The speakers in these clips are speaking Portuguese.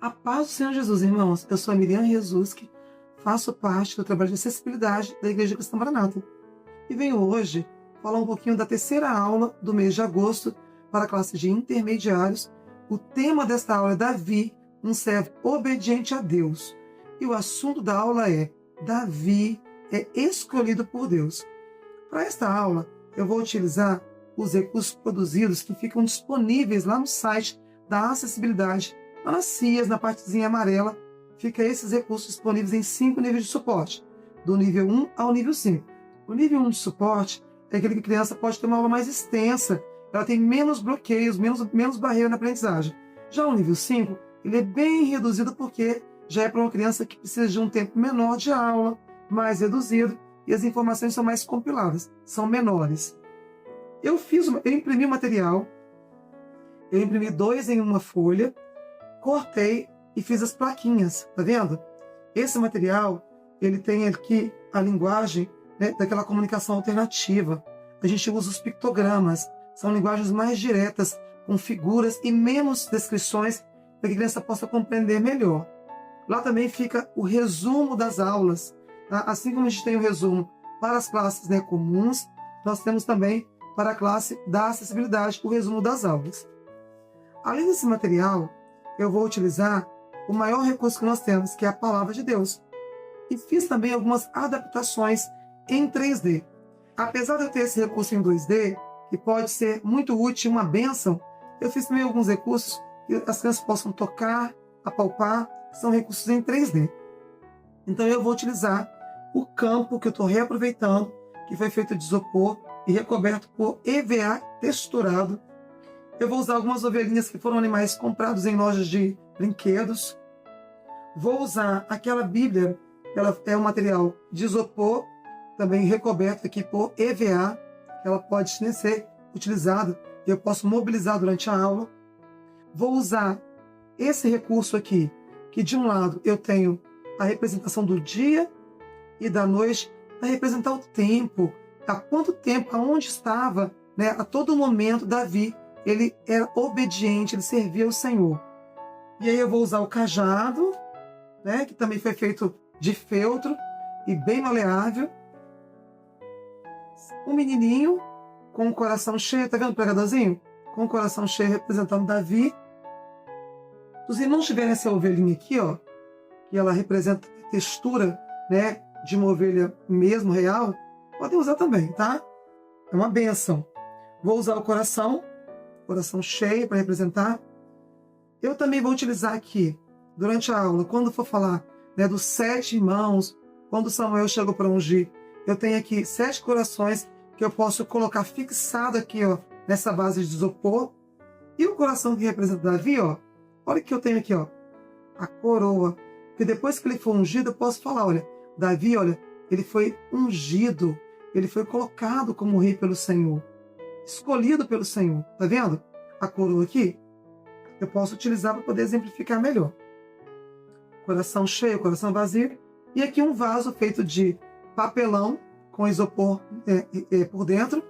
A paz do Senhor Jesus, irmãos. Eu sou a Miriam Rezuski, faço parte do trabalho de acessibilidade da Igreja Cristã Maranata. E venho hoje falar um pouquinho da terceira aula do mês de agosto para a classe de intermediários. O tema desta aula é Davi, um servo obediente a Deus. E o assunto da aula é Davi é escolhido por Deus. Para esta aula, eu vou utilizar os recursos produzidos que ficam disponíveis lá no site da acessibilidade. Lá nas cias, na partezinha amarela, fica esses recursos disponíveis em 5 níveis de suporte, do nível 1 ao nível 5. O nível 1 de suporte é aquele que a criança pode ter uma aula mais extensa, ela tem menos bloqueios, menos barreira na aprendizagem. Já o nível 5, ele é bem reduzido porque já é para uma criança que precisa de um tempo menor de aula, mais reduzido, e as informações são mais compiladas, são menores. Eu imprimi o material, eu imprimi 2 em uma folha, cortei e fiz as plaquinhas, tá vendo? Esse material, ele tem aqui a linguagem, né, daquela comunicação alternativa. A gente usa os pictogramas, são linguagens mais diretas, com figuras e menos descrições, para que a criança possa compreender melhor. Lá também fica o resumo das aulas, tá? Assim como a gente tem o resumo para as classes, né, comuns, nós temos também para a classe da acessibilidade o resumo das aulas. Além desse material, eu vou utilizar o maior recurso que nós temos, que é a Palavra de Deus. E fiz também algumas adaptações em 3D. Apesar de eu ter esse recurso em 2D, que pode ser muito útil, uma bênção, eu fiz também alguns recursos que as crianças possam tocar, apalpar, que são recursos em 3D. Então eu vou utilizar o campo que eu estou reaproveitando, que foi feito de isopor e recoberto por EVA texturado. Eu vou usar algumas ovelhinhas que foram animais comprados em lojas de brinquedos. Vou usar aquela Bíblia, ela é um material de isopor, também recoberto aqui por EVA, que ela pode ser utilizada e eu posso mobilizar durante a aula. Vou usar esse recurso aqui, que de um lado eu tenho a representação do dia e da noite, para representar o tempo, há quanto tempo, aonde estava, né, a todo momento Davi, ele era obediente, ele servia ao Senhor. E aí eu vou usar o cajado, né, que também foi feito de feltro e bem maleável. Um menininho com o coração cheio, tá vendo o pregadorzinho? Com o coração cheio representando Davi. Se os irmãos tiverem essa ovelhinha aqui, ó, que ela representa a textura, né, de uma ovelha mesmo, real, podem usar também, tá? É uma bênção. Vou usar o coração cheio para representar. Eu também vou utilizar aqui, durante a aula, quando for falar, né, dos 7 irmãos, quando Samuel chegou para ungir, eu tenho aqui 7 corações que eu posso colocar fixado aqui, ó, nessa base de isopor. E o coração que representa Davi, ó, olha o que eu tenho aqui, ó, a coroa. Porque depois que ele for ungido, eu posso falar, olha, Davi, olha, ele foi ungido, ele foi colocado como rei pelo Senhor, escolhido pelo Senhor. Tá vendo? A coroa aqui, eu posso utilizar para poder exemplificar melhor. Coração cheio, coração vazio. E aqui um vaso feito de papelão, com isopor por dentro.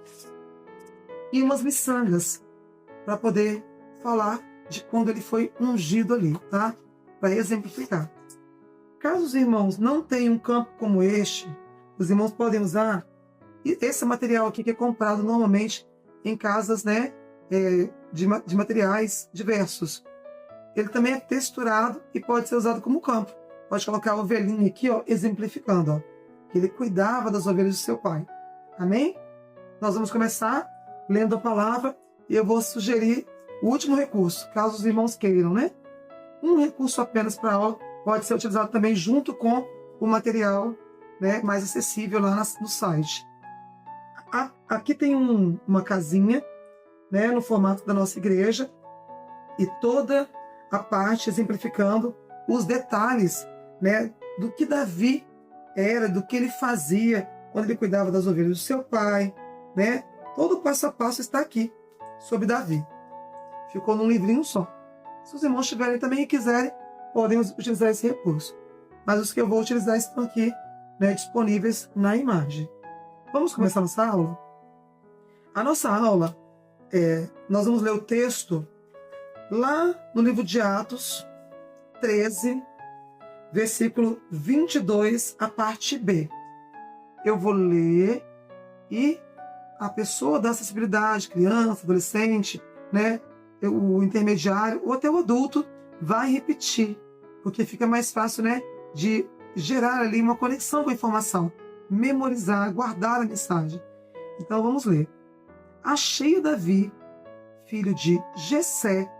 E umas miçangas, para poder falar de quando ele foi ungido ali, tá? Para exemplificar. Caso os irmãos não tenham um campo como este, os irmãos podem usar esse material aqui que é comprado normalmente em casas, né, de materiais diversos. Ele também é texturado e pode ser usado como campo. Pode colocar a ovelhinha aqui, ó, exemplificando, ó, que ele cuidava das ovelhas do seu pai. Amém? Nós vamos começar lendo a palavra e eu vou sugerir o último recurso, caso os irmãos queiram, né? Um recurso apenas para a aula pode ser utilizado também junto com o material, né, mais acessível lá no site. Aqui tem uma casinha, né, no formato da nossa igreja, e toda a parte exemplificando os detalhes, né, do que Davi era, do que ele fazia quando ele cuidava das ovelhas do seu pai, né? Todo o passo a passo está aqui sobre Davi. Ficou num livrinho só. Se os irmãos tiverem também e quiserem, podem utilizar esse recurso. Mas os que eu vou utilizar estão aqui, né, disponíveis na imagem. Vamos começar nossa aula? A nossa aula, nós vamos ler o texto lá no livro de Atos 13, versículo 22, a parte B. Eu vou ler e a pessoa da acessibilidade, criança, adolescente, né, o intermediário ou até o adulto vai repetir, porque fica mais fácil, né, de gerar ali uma conexão com a informação, memorizar, guardar a mensagem. Então vamos ler. Achei Davi, filho de Jessé,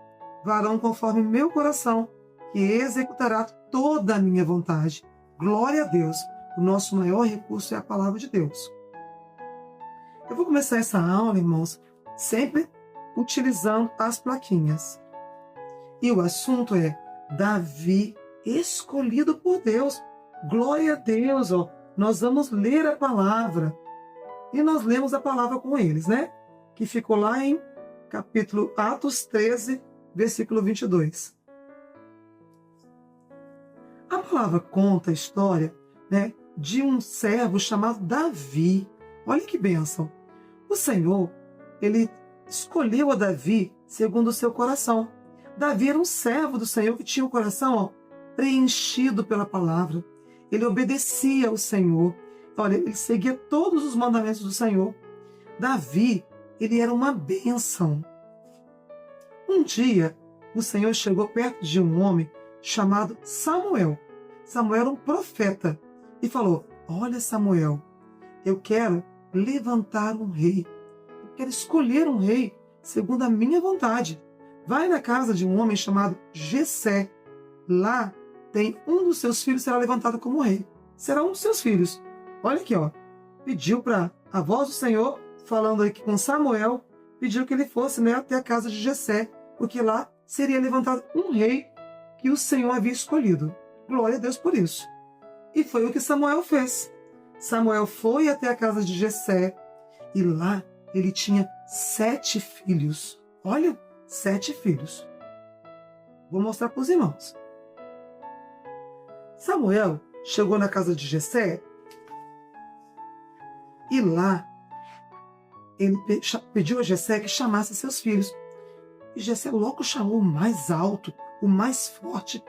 varão conforme meu coração, que executará toda a minha vontade. Glória a Deus. O nosso maior recurso é a palavra de Deus. Eu vou começar essa aula, irmãos, sempre utilizando as plaquinhas. E o assunto é Davi escolhido por Deus. Glória a Deus, ó. Nós vamos ler a palavra. E nós lemos a palavra com eles, né? Que ficou lá em capítulo Atos 13, versículo 22. A palavra conta a história, né, de um servo chamado Davi. Olha que bênção. O Senhor, ele escolheu a Davi segundo o seu coração. Davi era um servo do Senhor que tinha o coração, ó, preenchido pela palavra. Ele obedecia ao Senhor. Olha, ele seguia todos os mandamentos do Senhor. Davi, ele era uma bênção. Um dia, o Senhor chegou perto de um homem chamado Samuel. Samuel era um profeta e falou: olha, Samuel, eu quero levantar um rei. Eu quero escolher um rei segundo a minha vontade. Vai na casa de um homem chamado Jessé. Lá tem um dos seus filhos será levantado como rei. Será um dos seus filhos. Olha aqui, ó. Pediu para a voz do Senhor, falando aqui com Samuel, pediu que ele fosse, né, até a casa de Jessé, porque lá seria levantado um rei que o Senhor havia escolhido. Glória a Deus por isso. E foi o que Samuel fez. Samuel foi até a casa de Jessé e lá ele tinha 7 filhos. Olha, 7 filhos. Vou mostrar para os irmãos. Samuel chegou na casa de Jessé e lá ele pediu a Jessé que chamasse seus filhos. E Jessé logo chamou o mais alto, o mais forte,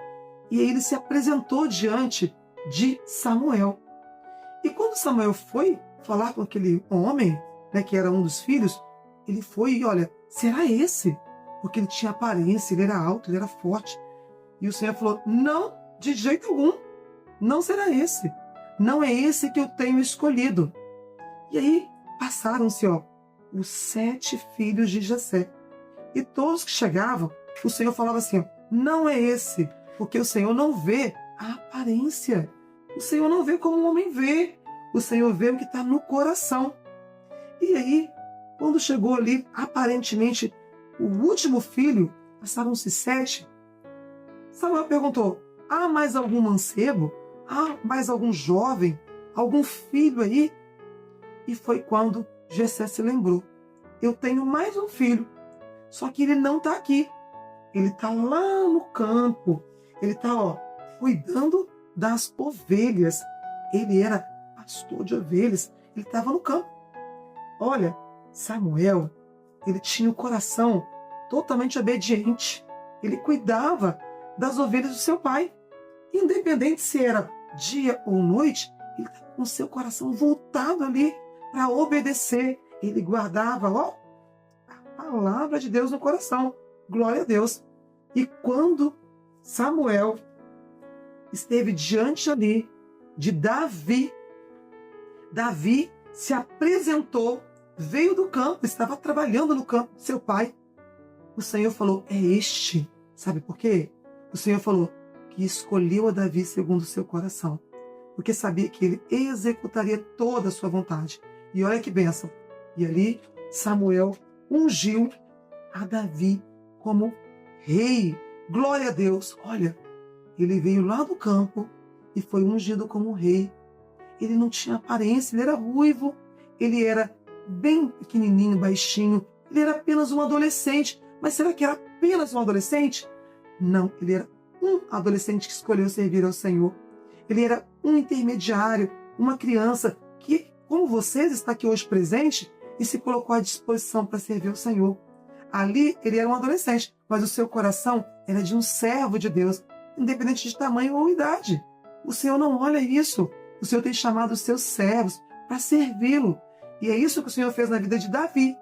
e aí ele se apresentou diante de Samuel. E quando Samuel foi falar com aquele homem, né, que era um dos filhos, ele foi e olha, será esse? Porque ele tinha aparência, ele era alto, ele era forte. E o Senhor falou, não, de jeito algum, não será esse. Não é esse que eu tenho escolhido. E aí passaram-se, ó, os 7 filhos de Jessé. E todos que chegavam, o Senhor falava assim, ó, não é esse, porque o Senhor não vê a aparência. O Senhor não vê como o homem vê. O Senhor vê o que está no coração. E aí, quando chegou ali, aparentemente, o último filho, passaram-se 7, Samuel perguntou, há mais algum mancebo? Há mais algum jovem? Algum filho aí? E foi quando Jessé se lembrou. Eu tenho mais um filho, só que ele não está aqui. Ele está lá no campo. Ele está, ó, cuidando das ovelhas. Ele era pastor de ovelhas. Ele estava no campo. Olha, Samuel, ele tinha o coração totalmente obediente. Ele cuidava das ovelhas do seu pai. Independente se era dia ou noite, ele estava com o seu coração voltado ali para obedecer. Ele guardava, ó, a palavra de Deus no coração. Glória a Deus. E quando Samuel esteve diante ali de Davi, Davi se apresentou, veio do campo, estava trabalhando no campo do seu pai. O Senhor falou, é este. Sabe por quê? O Senhor falou que escolheu a Davi segundo o seu coração, porque sabia que ele executaria toda a sua vontade. E olha que bênção. E ali Samuel ungiu a Davi como rei. Glória a Deus. Olha, ele veio lá do campo e foi ungido como rei. Ele não tinha aparência, ele era ruivo, ele era bem pequenininho, baixinho, ele era apenas um adolescente. Mas será que era apenas um adolescente? Não, ele era um adolescente que escolheu servir ao Senhor. Ele era um intermediário, uma criança que, como vocês, está aqui hoje presente e se colocou à disposição para servir ao Senhor. Ali ele era um adolescente, mas o seu coração era de um servo de Deus, independente de tamanho ou idade. O Senhor não olha isso. O Senhor tem chamado os seus servos para servi-lo. E é isso que o Senhor fez na vida de Davi.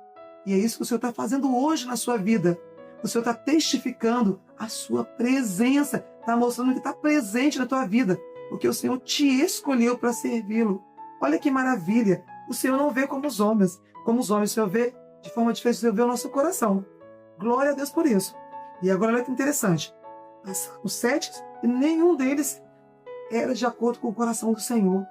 E é isso que o Senhor está fazendo hoje na sua vida. O Senhor está testificando a sua presença, está mostrando que está presente na tua vida, porque o Senhor te escolheu para servi-lo. Olha que maravilha! O Senhor não vê como os homens, o Senhor vê de forma diferente, o Senhor vê o nosso coração. Glória a Deus por isso. E agora olha que interessante. Os 7, e nenhum deles era de acordo com o coração do Senhor.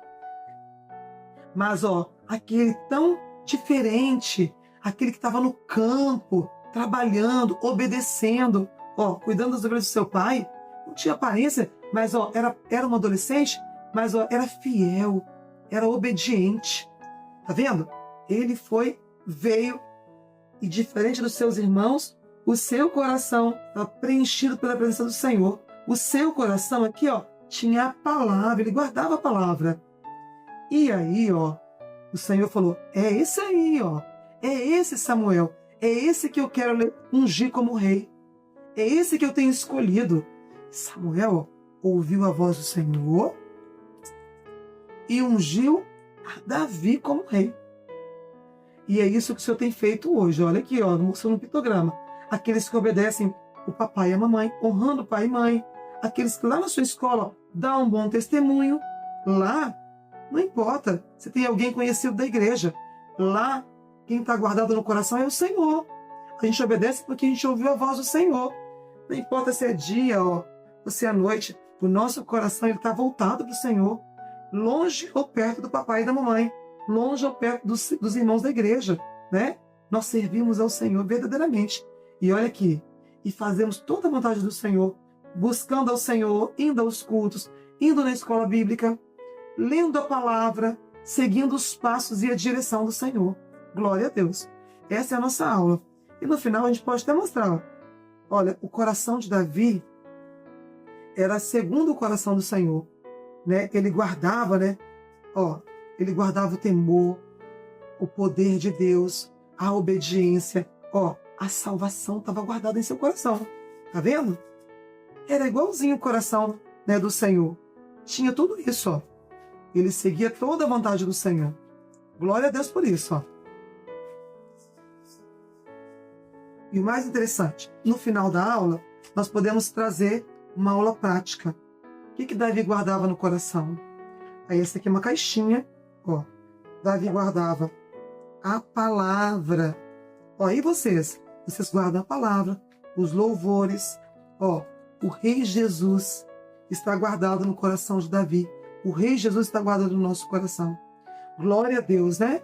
Mas, aquele tão diferente, aquele que estava no campo, trabalhando, obedecendo, cuidando das ovelhas do seu pai, não tinha aparência, mas era um adolescente, mas era fiel, era obediente. Tá vendo? Ele veio, e diferente dos seus irmãos, o seu coração estava preenchido pela presença do Senhor. O seu coração aqui, tinha a palavra, ele guardava a palavra. E aí, o Senhor falou, é esse aí, é esse Samuel, é esse que eu quero ungir como rei. É esse que eu tenho escolhido. Samuel ouviu a voz do Senhor e ungiu a Davi como rei. E é isso que o Senhor tem feito hoje. Olha aqui, mostrando no pictograma. Aqueles que obedecem o papai e a mamãe, honrando o pai e mãe. Aqueles que lá na sua escola dão um bom testemunho. Lá, não importa se tem alguém conhecido da igreja. Lá, quem está guardado no coração é o Senhor. A gente obedece porque a gente ouviu a voz do Senhor. Não importa se é dia, ou se é noite. O nosso coração está voltado para o Senhor. Longe ou perto do papai e da mamãe. Longe ou perto dos irmãos da igreja, né? Nós servimos ao Senhor verdadeiramente. E olha aqui, e fazemos toda a vontade do Senhor, buscando ao Senhor, indo aos cultos, indo na escola bíblica, lendo a palavra, seguindo os passos e a direção do Senhor. Glória a Deus. Essa é a nossa aula. E no final a gente pode até mostrar. Olha, o coração de Davi era segundo o coração do Senhor, né? Ele guardava, né? Ele guardava o temor, o poder de Deus, a obediência. A salvação estava guardada em seu coração. Tá vendo? Era igualzinho o coração, né, do Senhor. Tinha tudo isso, Ele seguia toda a vontade do Senhor. Glória a Deus por isso, E o mais interessante, no final da aula, nós podemos trazer uma aula prática. O que Davi guardava no coração? Aí essa aqui é uma caixinha, Davi guardava a palavra. E vocês? Vocês guardam a palavra, os louvores. O Rei Jesus está guardado no coração de Davi. O Rei Jesus está guardado no nosso coração. Glória a Deus, né?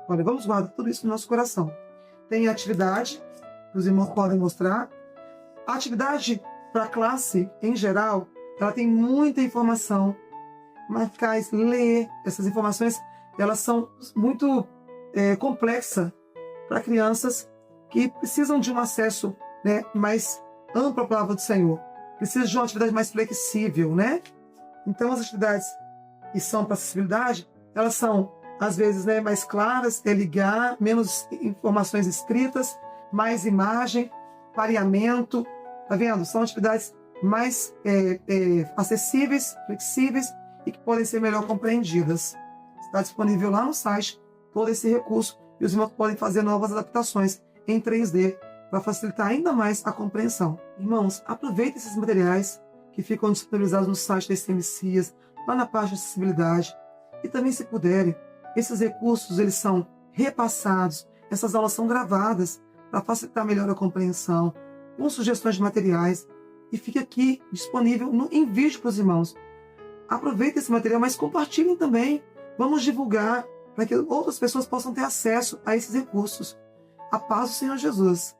Olha, vamos guardar tudo isso no nosso coração. Tem atividade, que os irmãos podem mostrar. A atividade para a classe, em geral, ela tem muita informação. Mas ler essas informações, elas são muito complexas para crianças que precisam de um acesso, né, mais amplo à palavra do Senhor. Precisam de uma atividade mais flexível, né? Então, as atividades que são para acessibilidade, elas são, às vezes, né, mais claras, ligar, menos informações escritas, mais imagem, pareamento, tá vendo? São atividades mais acessíveis, flexíveis e que podem ser melhor compreendidas. Está disponível lá no site todo esse recurso e os irmãos podem fazer novas adaptações em 3D para facilitar ainda mais a compreensão. Irmãos, aproveitem esses materiais que ficam disponibilizados no site da ICMCIAS, lá na parte de acessibilidade. E também, se puderem, esses recursos eles são repassados, essas aulas são gravadas para facilitar melhor a compreensão, com sugestões de materiais, e fica aqui disponível em vídeo para os irmãos. Aproveitem esse material, mas compartilhem também. Vamos divulgar para que outras pessoas possam ter acesso a esses recursos. A paz do Senhor Jesus.